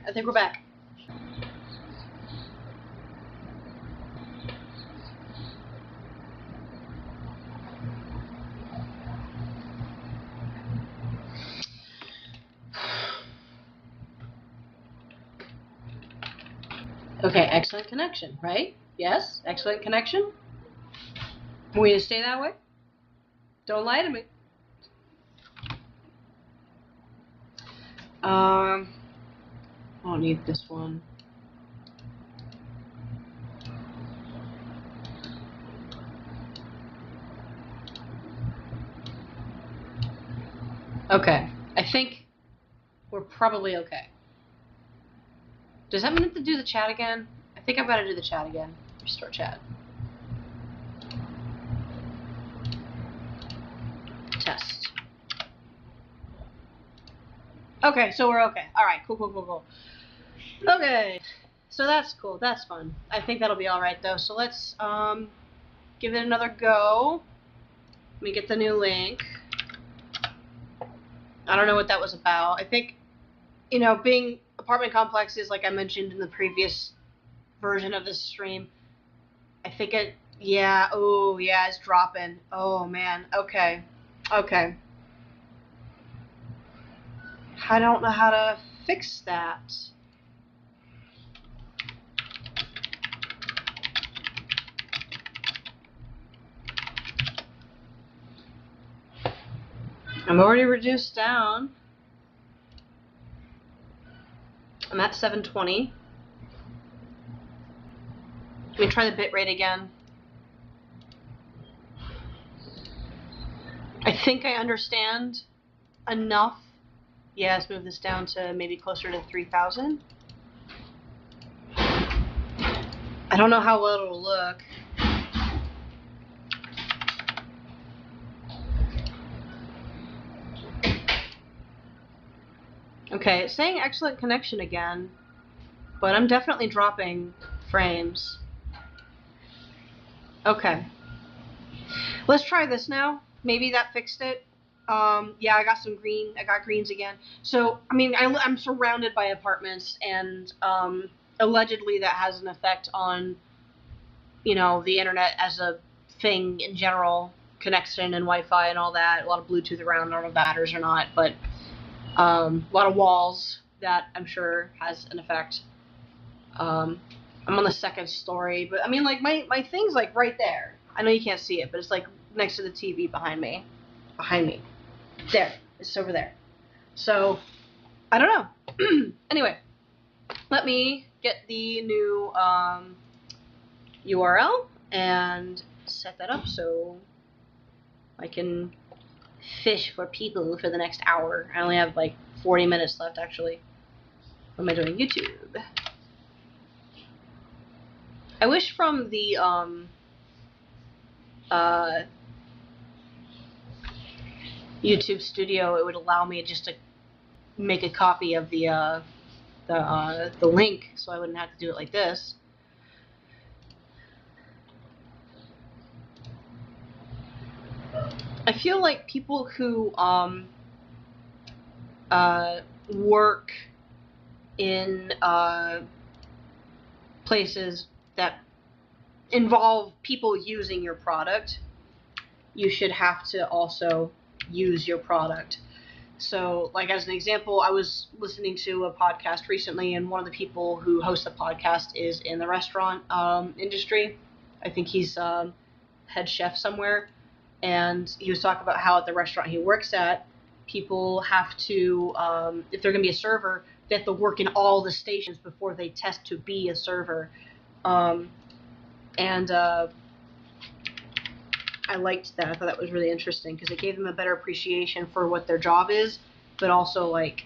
I think we're back. Okay, excellent connection, right? Yes, excellent connection. Want me to stay that way? Don't lie to me. I don't need this one. Okay, I think we're probably okay. Does that mean I have to do the chat again? I think I've got to do the chat again. Restore chat. Test. Okay, so we're okay. Alright, cool. Okay, so that's cool. That's fun. I think that'll be alright, though. So let's give it another go. Let me get the new link. I don't know what that was about. I think, you know, being apartment complexes, like I mentioned in the previous version of this stream, I think it, yeah, oh, yeah, it's dropping. Oh, man, okay. I don't know how to fix that. I'm already reduced down. I'm at 720. Let me try the bitrate again. I think I understand enough. Yeah, let's move this down to maybe closer to 3,000. I don't know how well it'll look. Okay, it's saying excellent connection again, but I'm definitely dropping frames. Okay. Let's try this now. Maybe that fixed it. Yeah, I got some green. I got greens again. So, I mean, I'm surrounded by apartments, and allegedly that has an effect on, you know, the internet as a thing in general, connection and Wi-Fi and all that. A lot of Bluetooth around. I don't know if that matters or not, but a lot of walls that I'm sure has an effect. I'm on the second story, but I mean, like, my thing's like right there. I know you can't see it, but it's like next to the TV behind me. There. It's over there. So, I don't know. Anyway, let me get the new URL and set that up so I can fish for people for the next hour. I only have like 40 minutes left, actually. What am I doing? YouTube. I wish from the YouTube Studio it would allow me just to make a copy of the link, so I wouldn't have to do it like this. I feel like people who work in places that involve people using your product, you should have to also use your product. So, like, as an example, I was listening to a podcast recently, and one of the people who hosts the podcast is in the restaurant industry. I think he's head chef somewhere, and he was talking about how at the restaurant he works at, people have to, if they're going to be a server, they have to work in all the stations before they test to be a server. I liked that. I thought that was really interesting because it gave them a better appreciation for what their job is, but also, like,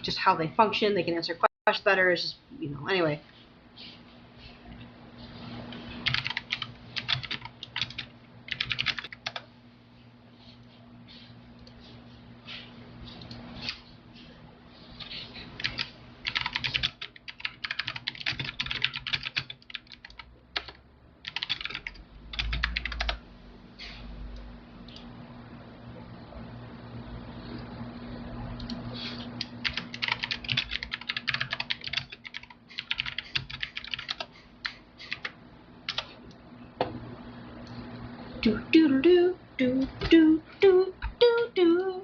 just how they function. They can answer questions better. It's just, you know, anyway. Do do do do do do do do.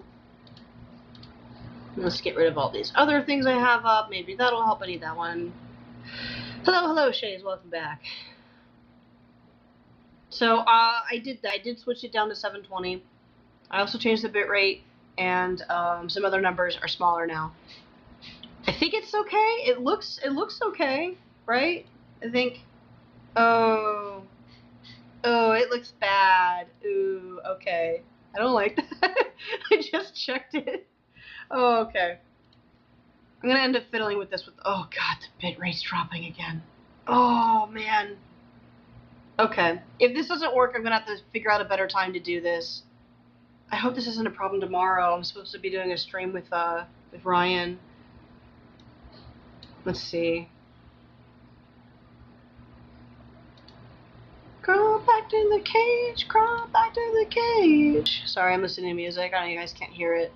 Let's get rid of all these other things I have up. Maybe that'll help. I need that one. Hello, Shays. Welcome back. So I did switch it down to 720. I also changed the bitrate, and some other numbers are smaller now. I think it's okay. It looks okay, right? I think. Oh, it looks bad. Ooh, okay. I don't like that. I just checked it. Oh, okay. I'm gonna end up fiddling with this oh god, the bitrate's dropping again. Oh man. Okay. If this doesn't work, I'm gonna have to figure out a better time to do this. I hope this isn't a problem tomorrow. I'm supposed to be doing a stream with Ryan. Let's see. Crawl back to the cage, crawl back to the cage. Sorry, I'm listening to music. I know you guys can't hear it.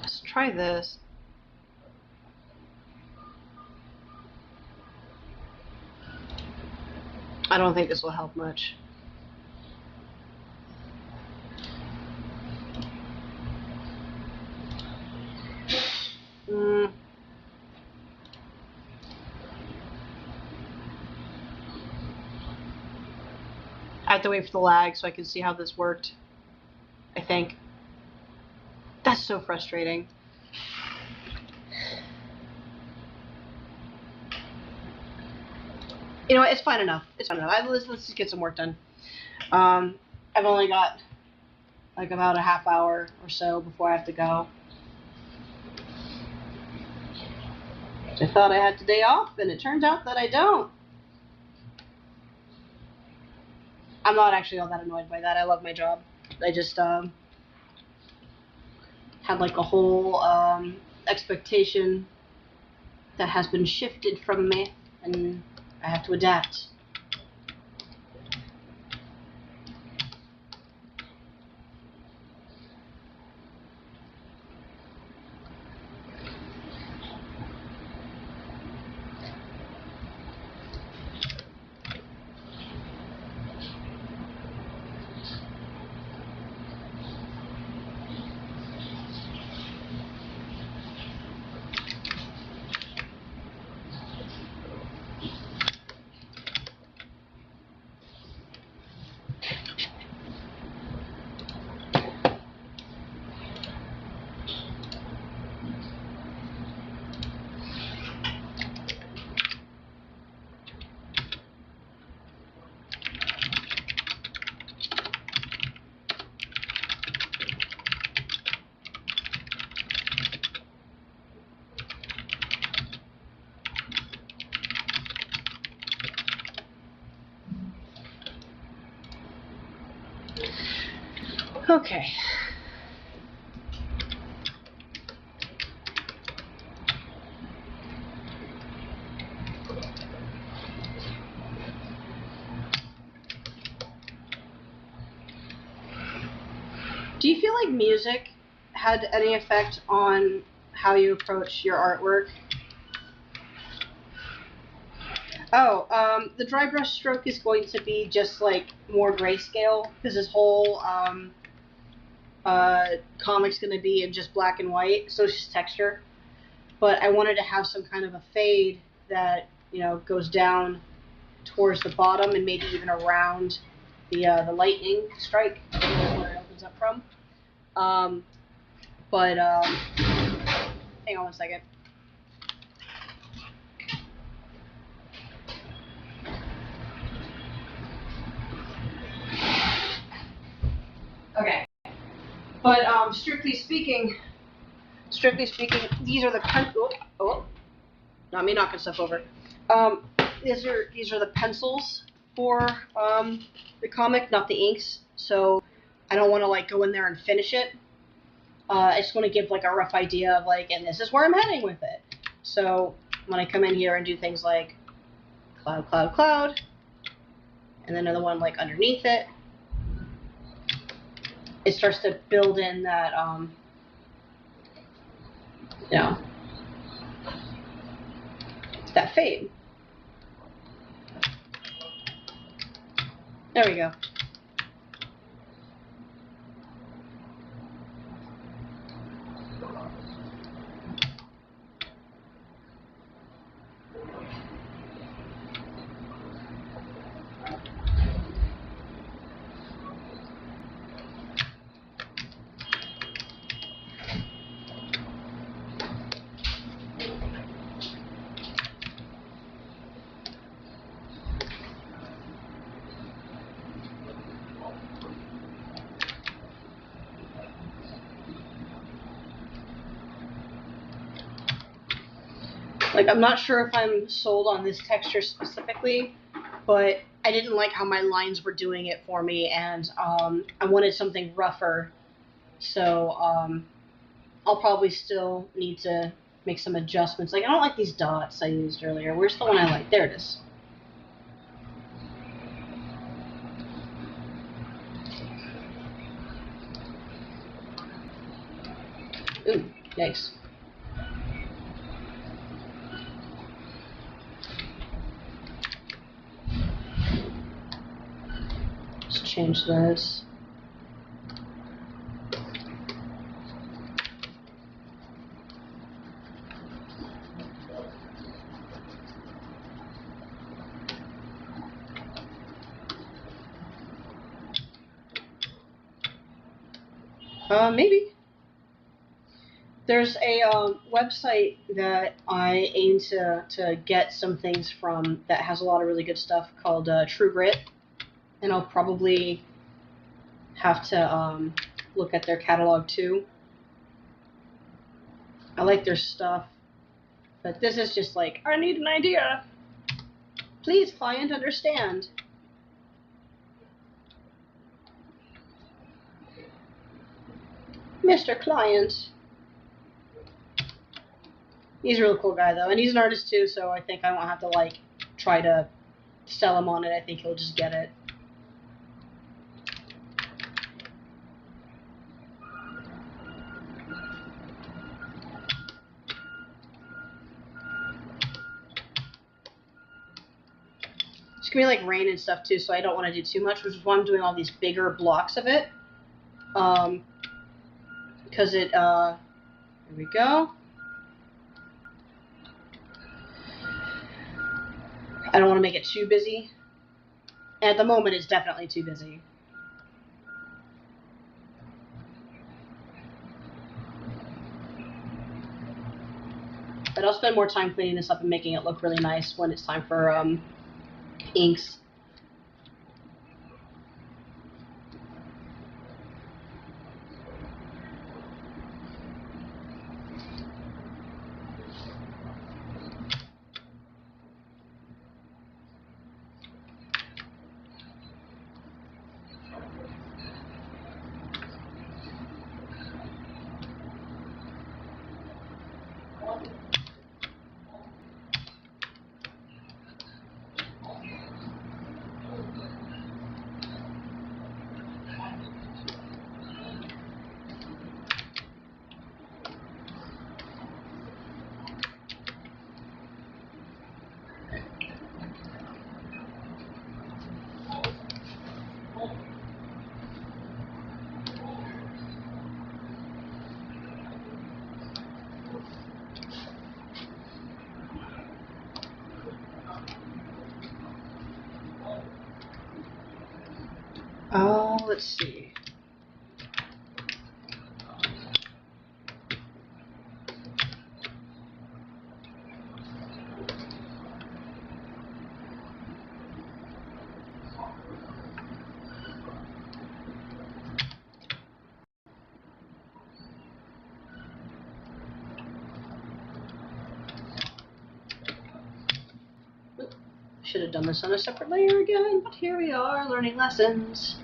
Let's try this. I don't think this will help much. I have to wait for the lag so I can see how this worked. I think. That's so frustrating. You know what? It's fine enough. It's fine enough. Let's just get some work done. I've only got like about a half hour or so before I have to go. I thought I had today off, and it turns out that I don't. I'm not actually all that annoyed by that. I love my job. I just had like a whole expectation that has been shifted from me, and I have to adapt. Okay. Do you feel like music had any effect on how you approach your artwork? Oh, the dry brush stroke is going to be just like more grayscale, because this whole comic's going to be in just black and white, so it's just texture. But I wanted to have some kind of a fade that, you know, goes down towards the bottom and maybe even around the lightning strike, where it opens up from. Hang on one second. Okay. But strictly speaking, these are the not me knocking stuff over. These are the pencils for the comic, not the inks. So I don't want to like go in there and finish it. I just want to give like a rough idea of like, and this is where I'm heading with it. So when I come in here and do things like cloud, cloud, cloud, and then another one like underneath it, it starts to build in that, you know, that fade. There we go. Like, I'm not sure if I'm sold on this texture specifically, but I didn't like how my lines were doing it for me, and I wanted something rougher. So I'll probably still need to make some adjustments. Like, I don't like these dots I used earlier. Where's the one I like? There it is. Ooh, yikes. Let's change this. Maybe. There's a website that I aim to get some things from that has a lot of really good stuff called True Grit, and I'll probably have to look at their catalog too. I like their stuff, but this is just like, I need an idea. Please, client, understand. Mr. Client. He's a really cool guy, though, and he's an artist, too, so I think I won't have to, like, try to sell him on it. I think he'll just get it. It's gonna be, like, rain and stuff, too, so I don't want to do too much, which is why I'm doing all these bigger blocks of it. Because it, here we go. I don't want to make it too busy. And at the moment, it's definitely too busy. But I'll spend more time cleaning this up and making it look really nice when it's time for inks. Let's see. Should have done this on a separate layer again, but here we are, learning lessons.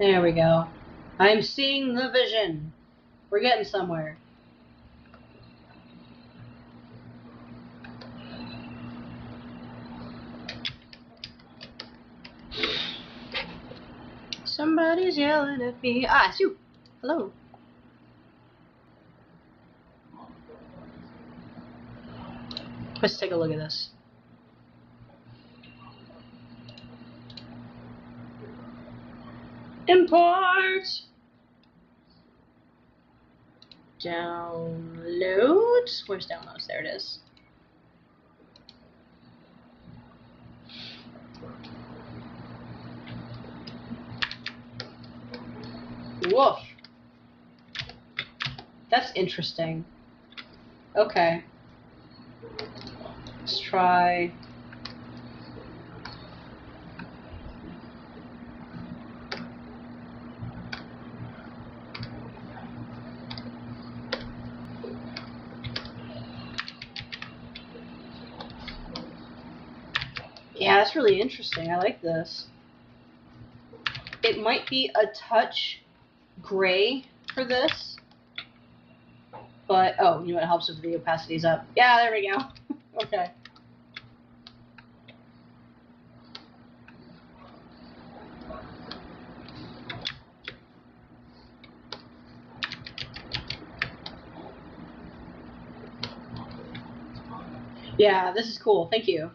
There we go. I'm seeing the vision. We're getting somewhere. Somebody's yelling at me. Ah, it's you. Hello. Let's take a look at this. Import. Download. Where's downloads? There it is. Woof. That's interesting. Okay. Let's try. Yeah, that's really interesting. I like this. It might be a touch gray for this, but oh, you know what helps if the opacity's up. Yeah, there we go. Okay. Yeah, this is cool. Thank you.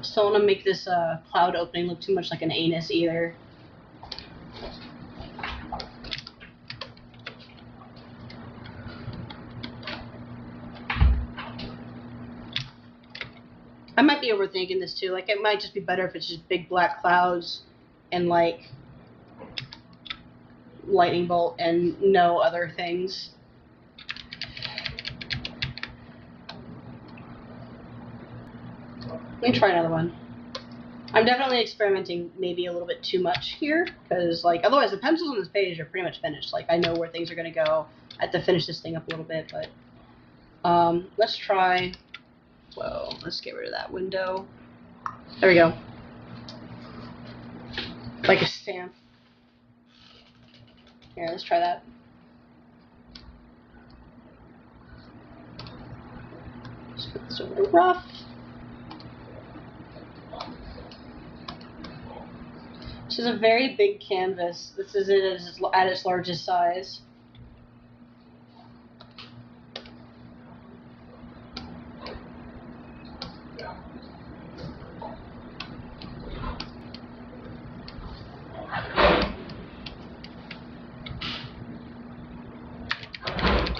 So I don't want to make this cloud opening look too much like an anus either. I might be overthinking this too. Like, it might just be better if it's just big black clouds and like lightning bolt and no other things. Let me try another one. I'm definitely experimenting maybe a little bit too much here, because like otherwise the pencils on this page are pretty much finished. Like, I know where things are going to go. I have to finish this thing up a little bit, but let's try. Whoa, let's get rid of that window. There we go. Like a stamp. Here, let's try that. Let's put this over rough. This is a very big canvas. This is it at its largest size.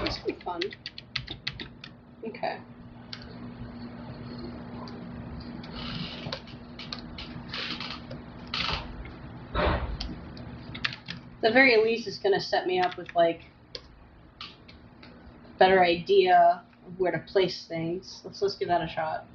This will be fun. Okay. At the very least, it's going to set me up with like a better idea of where to place things. Let's give that a shot.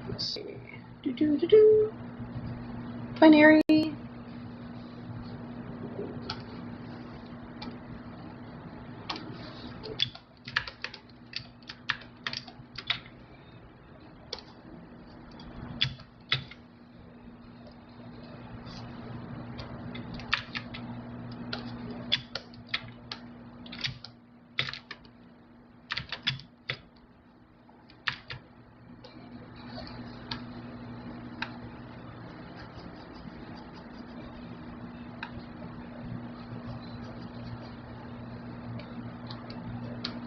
Let's see. Binary.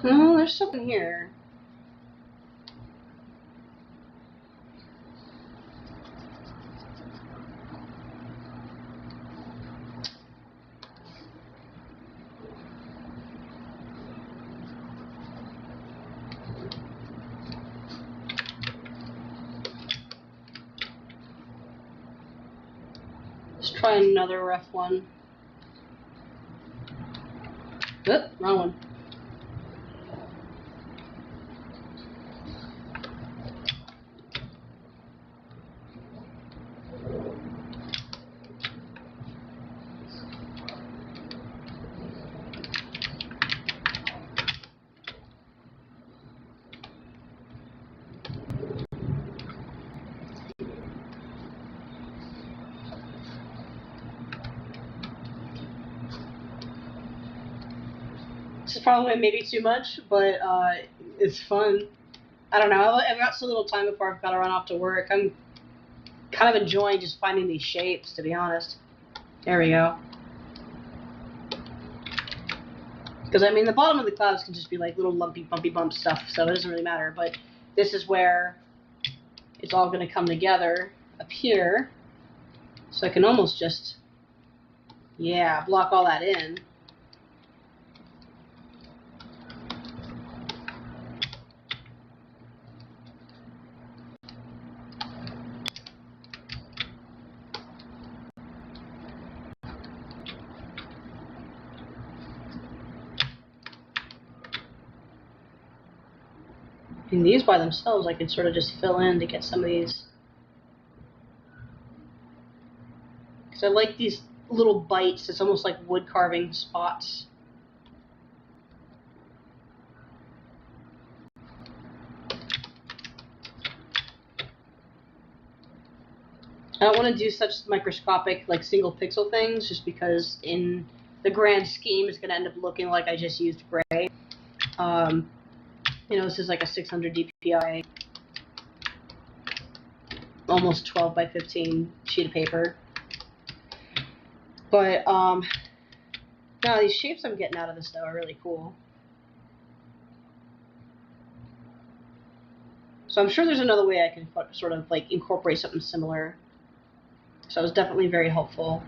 No, there's something here. Let's try another rough one. Oop, wrong one. This is probably maybe too much, but it's fun. I don't know. I've got so little time before I've got to run off to work. I'm kind of enjoying just finding these shapes, to be honest. There we go. Because, I mean, the bottom of the clouds can just be like little lumpy, bumpy bump stuff, so it doesn't really matter. But this is where it's all going to come together up here. So I can almost just, yeah, block all that in. And these by themselves, I could sort of just fill in to get some of these. Because I like these little bites. It's almost like wood carving spots. I don't want to do such microscopic, like, single pixel things, just because in the grand scheme, it's going to end up looking like I just used gray. You know, this is like a 600 dpi, almost 12 by 15 sheet of paper. But, no, these shapes I'm getting out of this, though, are really cool. So I'm sure there's another way I can sort of, like, incorporate something similar. So it was definitely very helpful.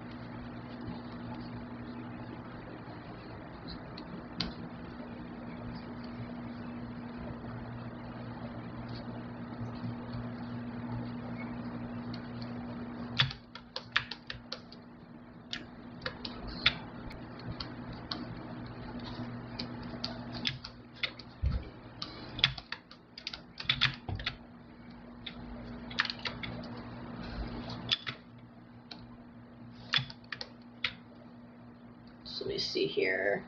So let me see here.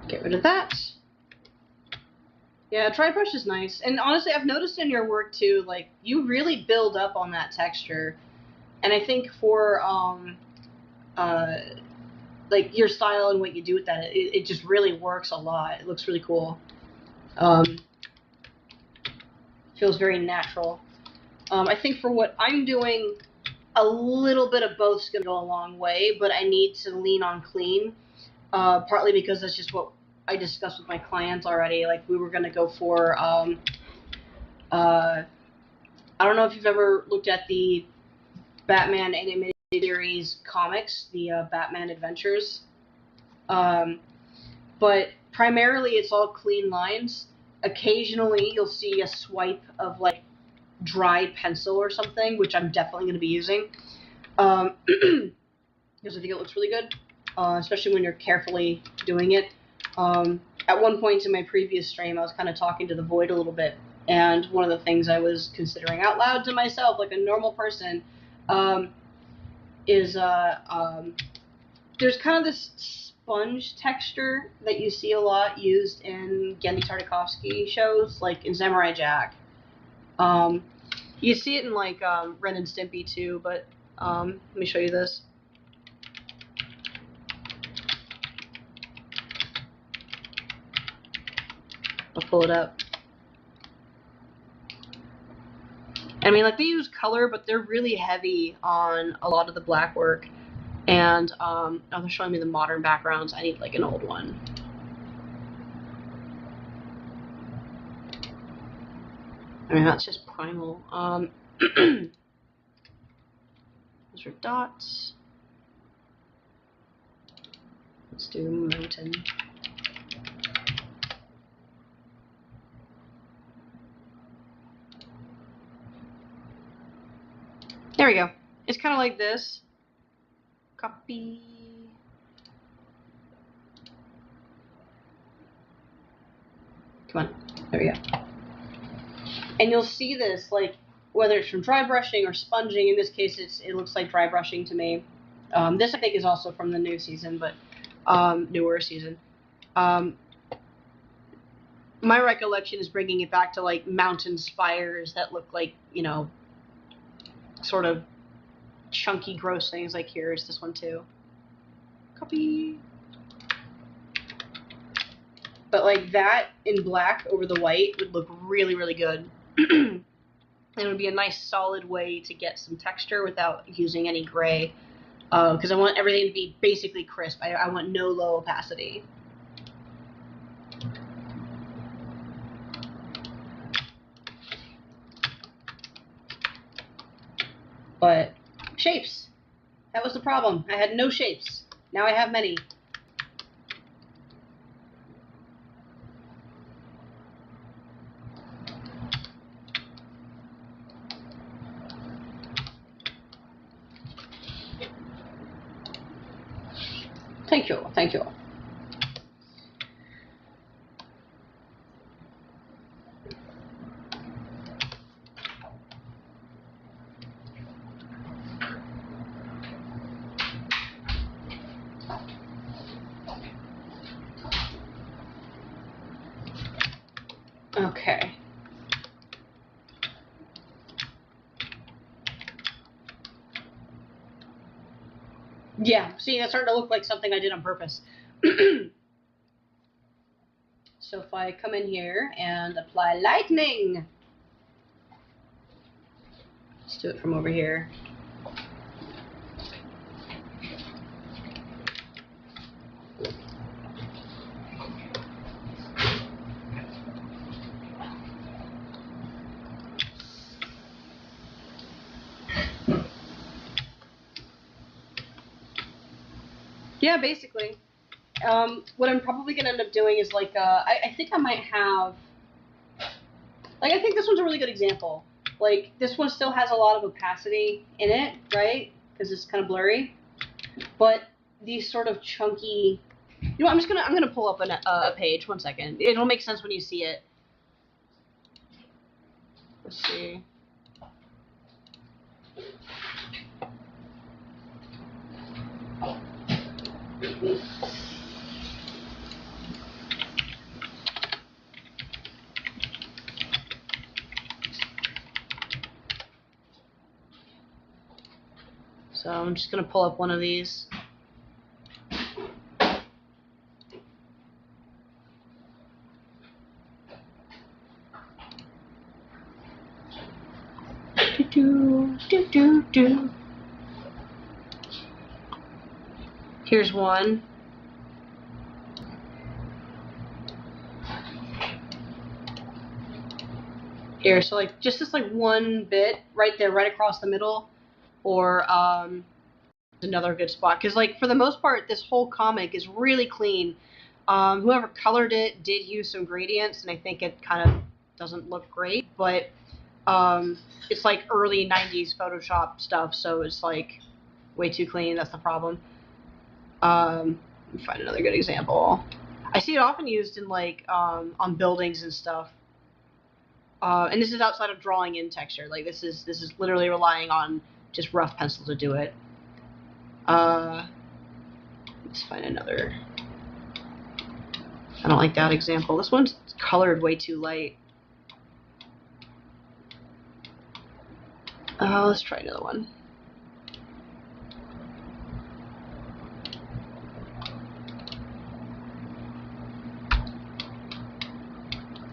Get rid of that. Yeah, dry brush is nice. And honestly, I've noticed in your work too, like, you really build up on that texture. And I think for, like, your style and what you do with that, it just really works a lot. It looks really cool. Feels very natural. I think for what I'm doing, a little bit of both's going to go a long way, but I need to lean on clean, partly because that's just what I discussed with my clients already. Like, we were going to go for, I don't know if you've ever looked at the Batman animated series comics, the Batman Adventures, but primarily it's all clean lines. Occasionally you'll see a swipe of, like, dried pencil or something, which I'm definitely going to be using, because I think it looks really good, especially when you're carefully doing it. At one point in my previous stream, I was kind of talking to the void a little bit, and one of the things I was considering out loud to myself, like a normal person, is there's kind of this sponge texture that you see a lot used in Genndy Tartakovsky shows, like in Samurai Jack. You see it in, like, Ren and Stimpy too, but let me show you this. I'll pull it up. I mean, like, they use color, but they're really heavy on a lot of the black work. And oh, they're showing me the modern backgrounds. I need like an old one. I mean, that's just primal. Those are dots. Let's do mountain. There we go. It's kind of like this. Copy. Come on. There we go. And you'll see this, like, whether it's from dry brushing or sponging. In this case, it looks like dry brushing to me. This, I think, is also from the new season, but newer season. My recollection is bringing it back to, like, mountain spires that look like, you know, sort of chunky, gross things. Like, here's this one, too. Copy. But, like, that in black over the white would look really, really good. And it would be a nice, solid way to get some texture without using any gray. Because I want everything to be basically crisp. I want no low opacity. But shapes. That was the problem. I had no shapes. Now I have many. Thank you. Thank you. Okay. Yeah, see, that's starting to look like something I did on purpose. So if I come in here and apply lightning, let's do it from over here. Yeah, basically. What I'm probably going to end up doing is, like, I think I might have, like, I think this one's a really good example. Like, this one still has a lot of opacity in it, right? Because it's kind of blurry. But these sort of chunky, you know, I'm gonna pull up a page. 1 second. It'll make sense when you see it. Let's see. So I'm just going to pull up one of these. Here's one. Here, so like just this like one bit right there, right across the middle, or another good spot. Because like for the most part, this whole comic is really clean. Whoever colored it did use some gradients, and I think it kind of doesn't look great, but it's like early 90s Photoshop stuff, so it's like way too clean. That's the problem. Let me find another good example. I see it often used in like on buildings and stuff. And this is outside of drawing in texture. Like this is literally relying on just rough pencil to do it. Let's find another. I don't like that example. This one's colored way too light. Let's try another one.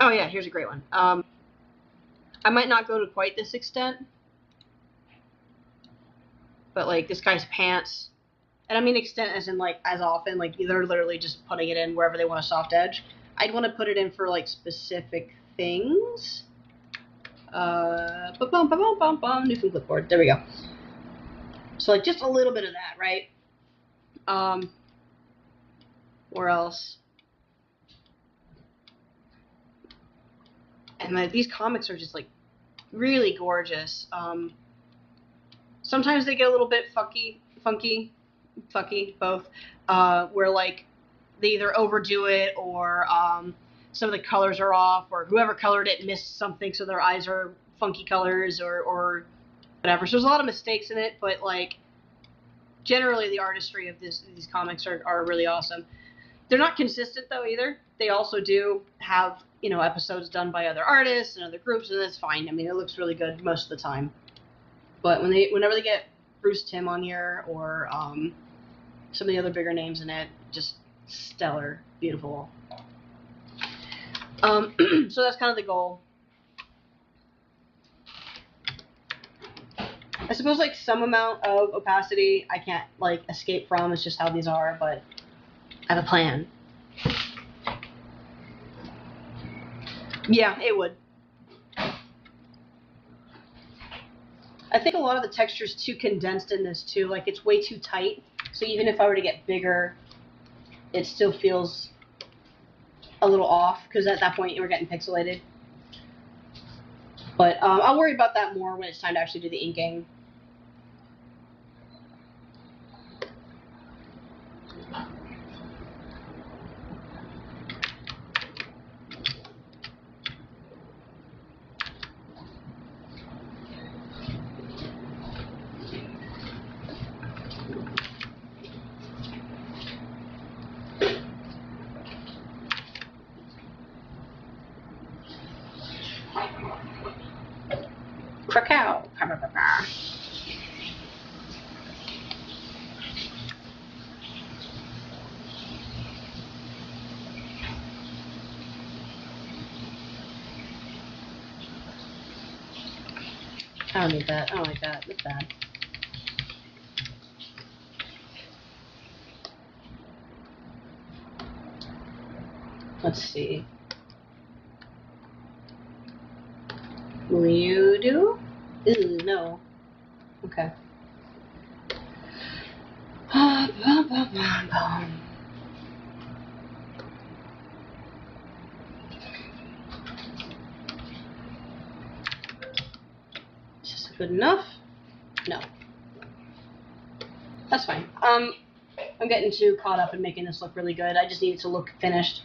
Oh yeah, here's a great one. I might not go to quite this extent, but like this guy's pants, and I mean extent as in like as often, like they're literally just putting it in wherever they want a soft edge. I'd want to put it in for like specific things. New food clipboard. There we go. So like just a little bit of that, right? Where else? And like, these comics are just like really gorgeous. Sometimes they get a little bit funky, both. Where like they either overdo it or some of the colors are off, or whoever colored it missed something, so their eyes are funky colors or whatever. So there's a lot of mistakes in it, but like generally the artistry of these comics are really awesome. They're not consistent though either. They also do have, you know, episodes done by other artists and other groups, and that's fine. I mean, it looks really good most of the time. But whenever they get Bruce Timm on here or some of the other bigger names in it, just stellar, beautiful. So that's kind of the goal. I suppose like some amount of opacity I can't like escape from. It's just how these are, but I have a plan. Yeah, it would. I think a lot of the texture's too condensed in this too. Like it's way too tight. So even if I were to get bigger, it still feels a little off because at that point you were getting pixelated. But I'll worry about that more when it's time to actually do the inking. Krakow. I don't need that. I don't like that. That's bad. Let's see. Will you do? Ooh, no. Okay. Is this good enough? No. That's fine. I'm getting too caught up in making this look really good. I just need it to look finished.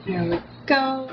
Here we go.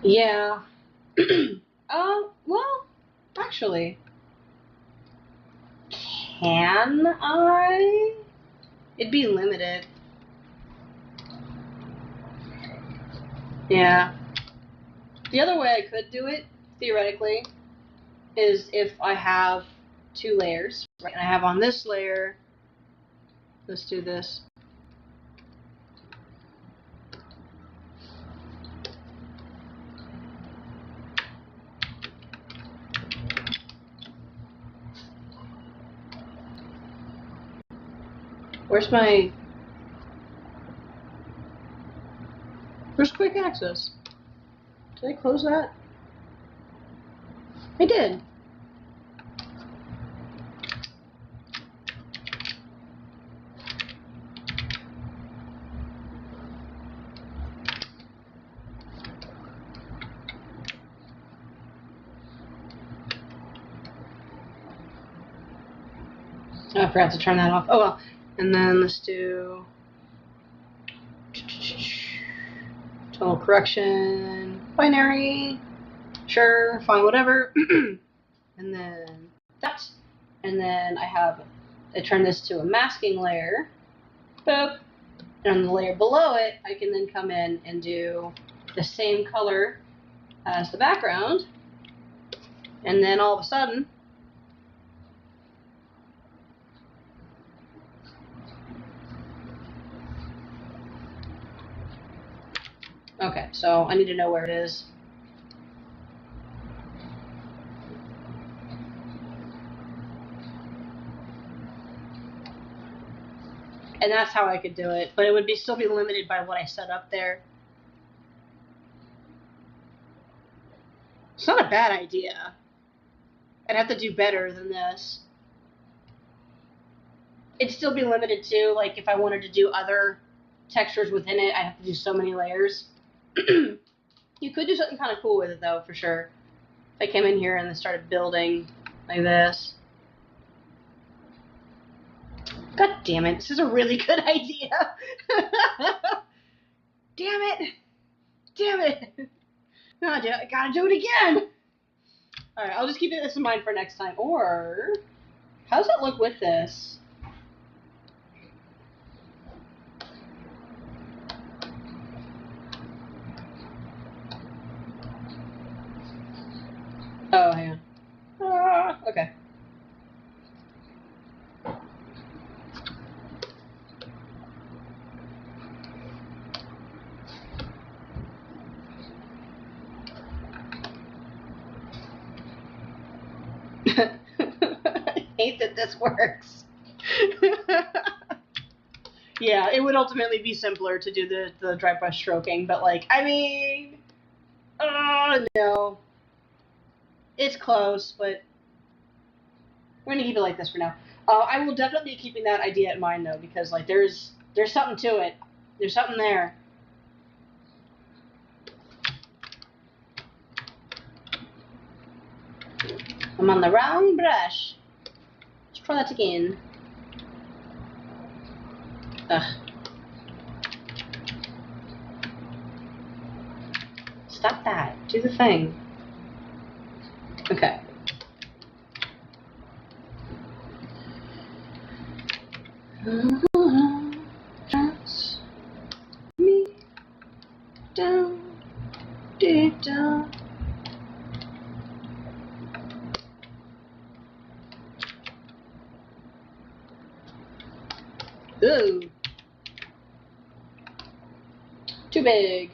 Yeah. Well, actually, can I? It'd be limited. Yeah. The other way I could do it, theoretically, is if I have 2 layers, right? And I have on this layer, let's do this. Where's quick access? Did I close that? I did. Oh, I forgot to turn that off. Oh well. And then let's do tonal correction, binary. Sure, fine, whatever. And then that. And then I turn this to a masking layer. Boop. And on the layer below it, I can then come in and do the same color as the background. And then all of a sudden, okay, so I need to know where it is. And that's how I could do it, but it would still be limited by what I set up there. It's not a bad idea. I'd have to do better than this. It'd still be limited too, like if I wanted to do other textures within it, I'd have to do so many layers. You could do something kind of cool with it though, for sure. If I came in here and then started building like this. God damn it, this is a really good idea. Damn it. Damn it. No, I gotta do it again. Alright, I'll just keep this in mind for next time. Or, how does it look with this? Oh, hang on. Okay. I hate that this works. Yeah, it would ultimately be simpler to do the dry brush stroking, but like, I mean, no. It's close, but we're gonna keep it like this for now. I will definitely be keeping that idea in mind though, because like there's something to it. There's something there. I'm on the wrong brush. Let's try that again. Ugh. Stop that. Do the thing. Okay. Trust me down, deep down. Ooh. Too big.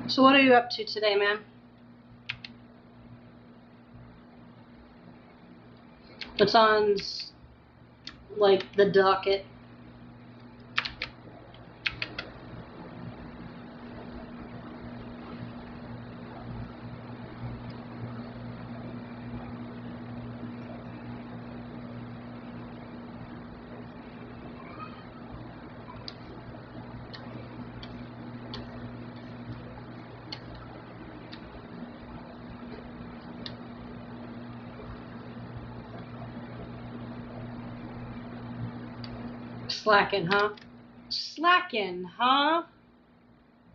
So what are you up to today, man? What's on, like, the docket? Slacking, huh? Slacking, huh?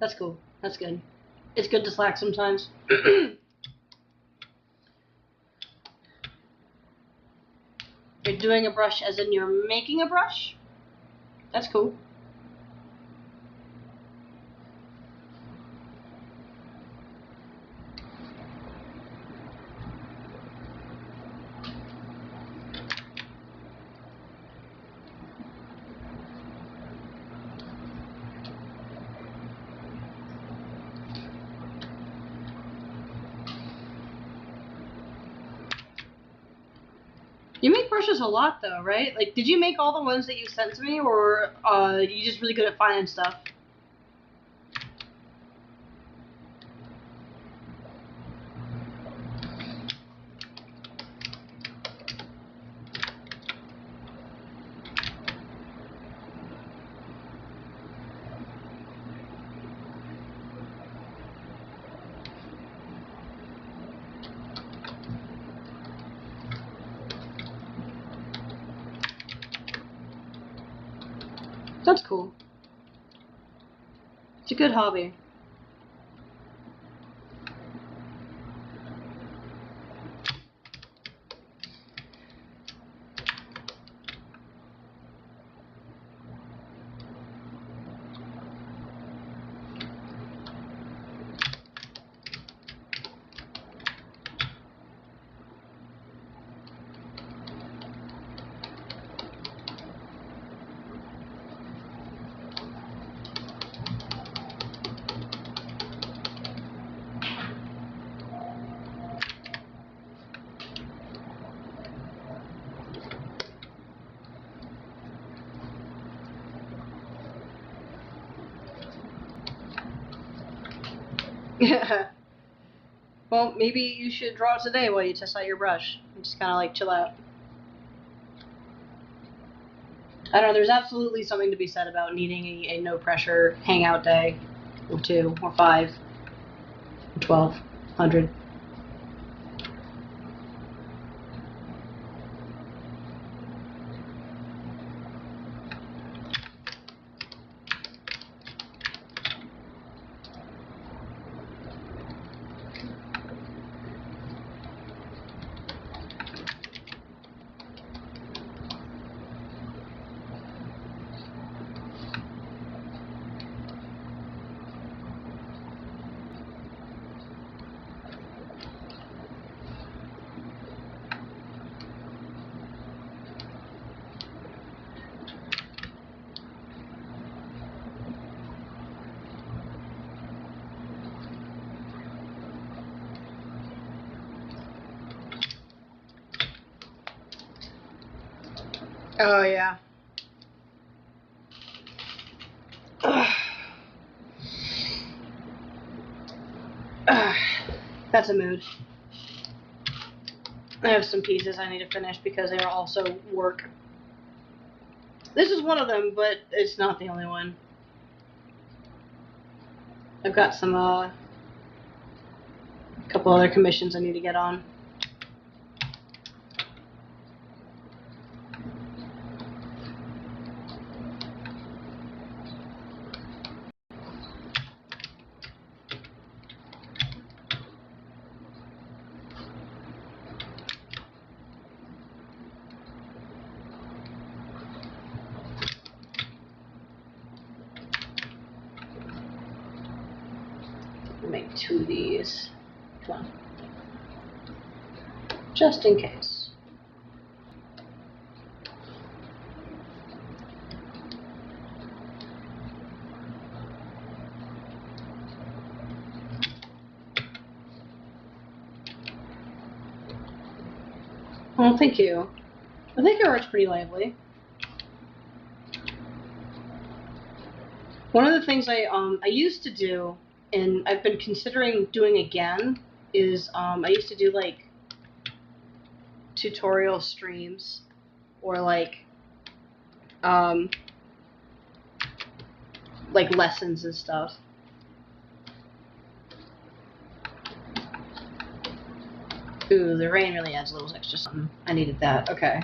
That's cool. That's good. It's good to slack sometimes. You're doing a brush as in you're making a brush? That's cool. You make brushes a lot, though, right? Like, did you make all the ones that you sent to me, or you just really good at finding stuff? That's cool. It's a good hobby. Well, maybe you should draw today while you test out your brush. And just kind of like chill out. I don't know, there's absolutely something to be said about needing a no pressure hangout day, or 2, or 5, or 12, 100. Oh, yeah. That's a mood. I have some pieces I need to finish because they are also work. This is one of them, but it's not the only one. I've got some, couple other commissions I need to get on. I'll make 2 of these. Come on. Just in case. Oh, thank you. I think your art's pretty lively. One of the things I used to do, and I've been considering doing again, is I used to do like tutorial streams, or like lessons and stuff. Ooh, the rain really adds a little extra something. I needed that. Okay.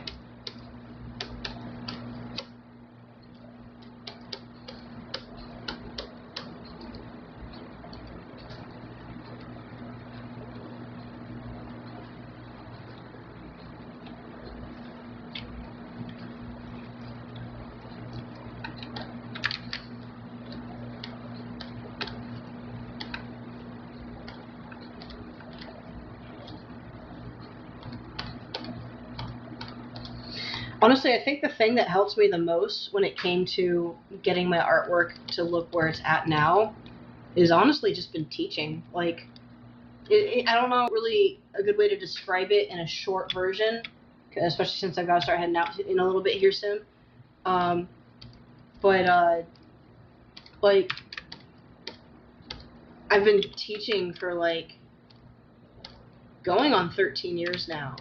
Honestly, I think the thing that helps me the most when it came to getting my artwork to look where it's at now is honestly just been teaching. Like, I don't know really a good way to describe it in a short version, especially since I've got to start heading out in a little bit here soon. Like, I've been teaching for like going on 13 years now.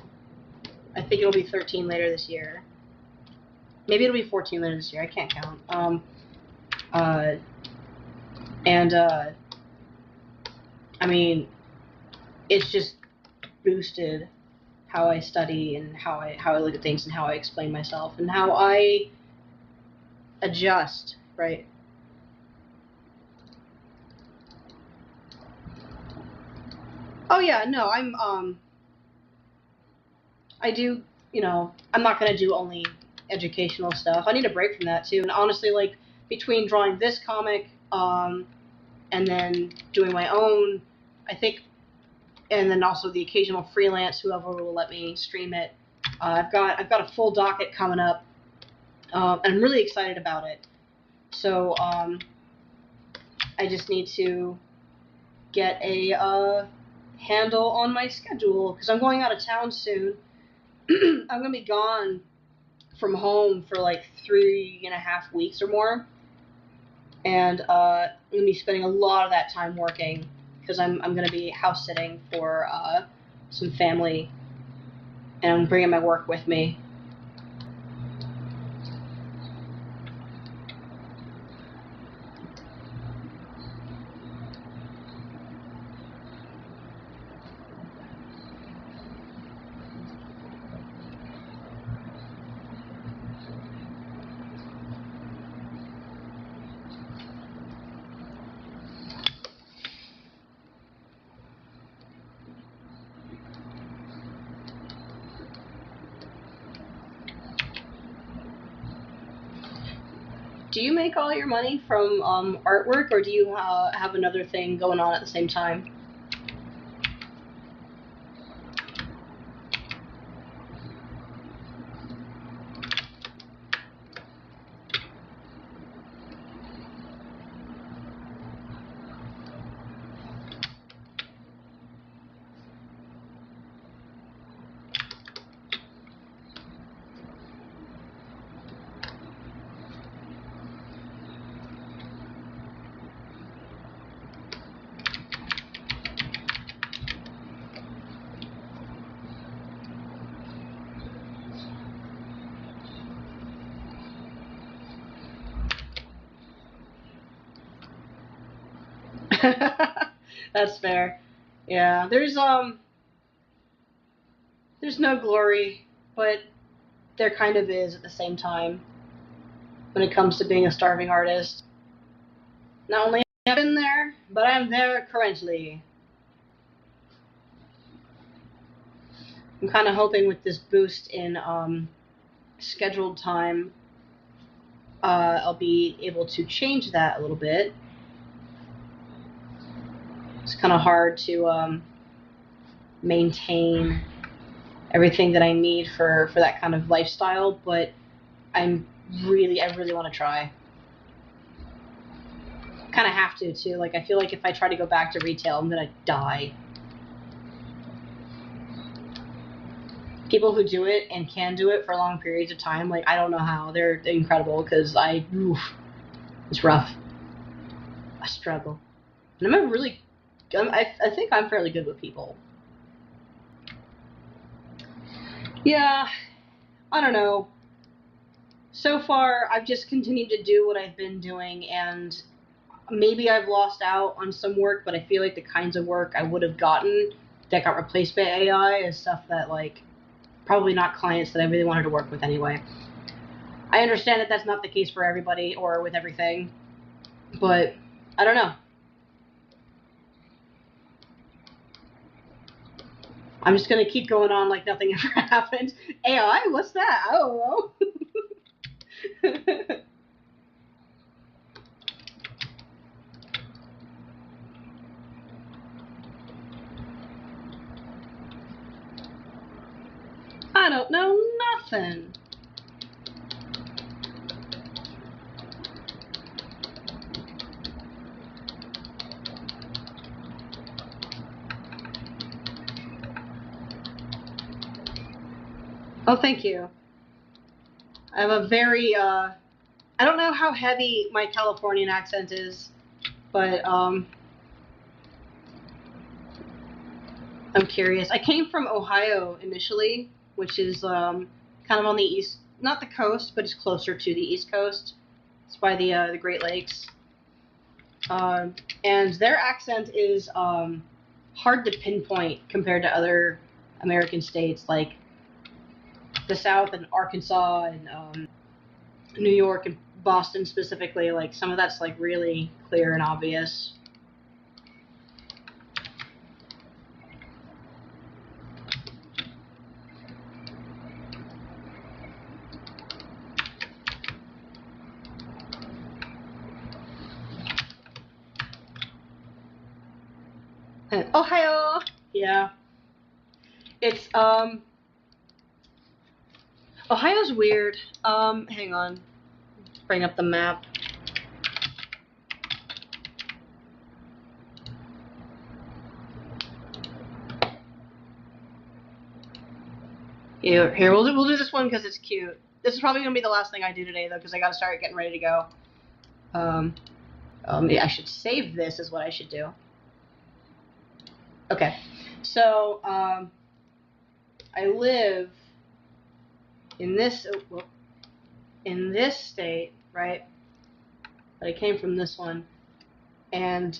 I think it'll be 13 later this year. Maybe it'll be 14 later this year. I can't count. I mean, it's just boosted how I study and how I look at things and how I explain myself and how I adjust, right? Oh yeah, no, I do, I'm not gonna do only educational stuff. I need a break from that too. And honestly, like between drawing this comic, and then doing my own, I think, and then also the occasional freelance, whoever will let me stream it. I've got a full docket coming up, and I'm really excited about it. So I just need to get a handle on my schedule because I'm going out of town soon. I'm gonna be gone from home for like 3.5 weeks or more, and I'm gonna be spending a lot of that time working because I'm gonna be house sitting for some family, and I'm bringing my work with me. Do you make all your money from artwork, or do you have another thing going on at the same time? That's fair. Yeah, there's no glory, but there kind of is at the same time when it comes to being a starving artist. Not only have I been there, but I'm there currently. I'm kind of hoping with this boost in scheduled time, I'll be able to change that a little bit. It's kind of hard to maintain everything that I need for that kind of lifestyle, but I really want to try. Kind of have to too. Like I feel like if I try to go back to retail, I'm gonna die. people who do it and can do it for long periods of time, like, I don't know how. They're incredible, because it's rough. I struggle. And I think I'm fairly good with people. Yeah, I don't know. So far, I've just continued to do what I've been doing, and maybe I've lost out on some work, but I feel like the kinds of work I would have gotten that got replaced by AI is stuff that, like, probably not clients that I really wanted to work with anyway. I understand that that's not the case for everybody or with everything, but I don't know. I'm just gonna keep going on like nothing ever happened. AI? What's that? I don't know. I don't know nothing. Oh, thank you. I have a very, I don't know how heavy my Californian accent is, but, I'm curious. I came from Ohio initially, which is, kind of on the east, not the coast, but it's closer to the East Coast. It's by the Great Lakes. And their accent is, hard to pinpoint compared to other American states, like the South and Arkansas and New York and Boston specifically. Like, some of that's like really clear and obvious. Ohio. Yeah. It's Ohio's weird. Hang on. Bring up the map. Here, we'll do this one because it's cute. This is probably gonna be the last thing I do today though, because I gotta start getting ready to go. Yeah, I should save this. Is what I should do. Okay, so I live in this state, right? But I came from this one, and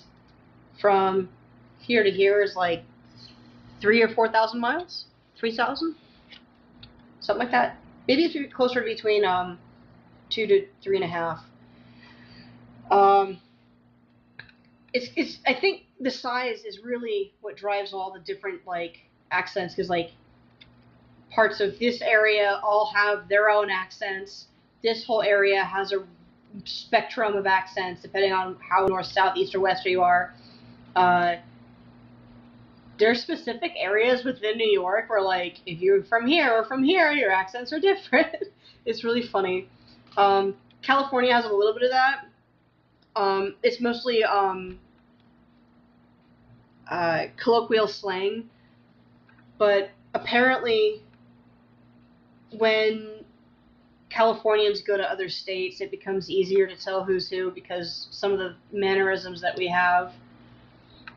from here to here is like 3,000 or 4,000 miles, 3,000, something like that. Maybe it's closer to between 2 to 3.5. It's I think the size is really what drives all the different like accents, because like parts of this area all have their own accents. This whole area has a spectrum of accents depending on how north, south, east, or west you are. There's specific areas within New York where, like, if you're from here or from here, your accents are different. It's really funny. California has a little bit of that. It's mostly colloquial slang, but apparently when Californians go to other states, it becomes easier to tell who's who, because some of the mannerisms that we have,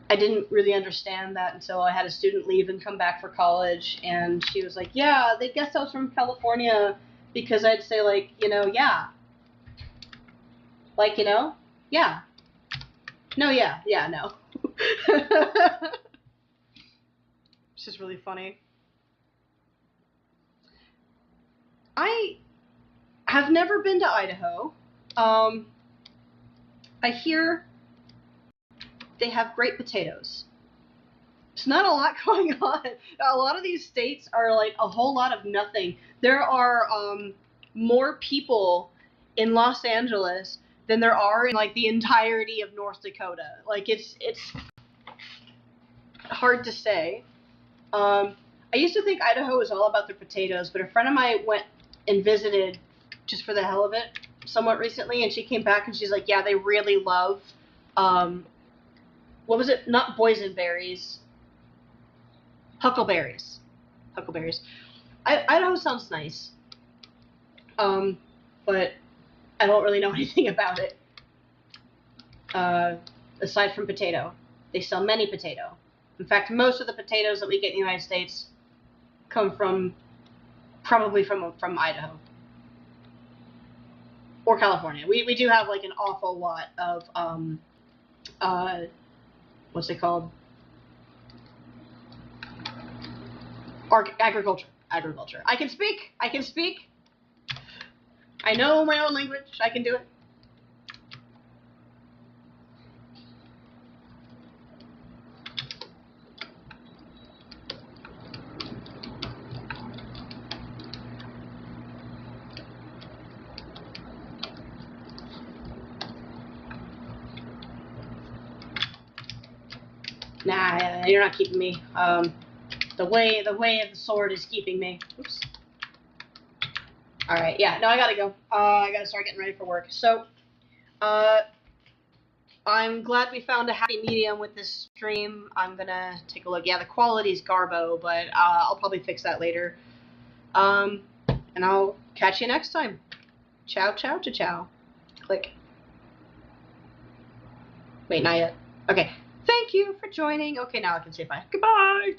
I didn't really understand that until I had a student leave and come back for college, and she was like, yeah, they guessed I was from California, because I'd say, like, yeah. Like, yeah. No, yeah, no. It's just really funny. I have never been to Idaho. I hear they have great potatoes. There's not a lot going on. A lot of these states are like a whole lot of nothing. There are more people in Los Angeles than there are in like the entirety of North Dakota. Like, it's hard to say. I used to think Idaho was all about their potatoes, but a friend of mine went and visited just for the hell of it somewhat recently, and she came back and she's like, yeah, they really love what was it? Not boysenberries. Huckleberries. Idaho sounds nice. But I don't really know anything about it. Aside from potato. They sell many potato. In fact, most of the potatoes that we get in the United States come probably from Idaho. Or California. We do have like an awful lot of what's it called? Agriculture. I can speak. I know my own language. I can do it. Nah, you're not keeping me. The way of the sword is keeping me. Oops. Alright, yeah, no, I gotta go. I gotta start getting ready for work. So, I'm glad we found a happy medium with this stream. I'm gonna take a look. Yeah, the quality's garbo, but I'll probably fix that later. And I'll catch you next time. Ciao, ciao, ciao, ciao. Click. Wait, not yet. Okay. Thank you for joining. Okay, now I can say bye. Goodbye!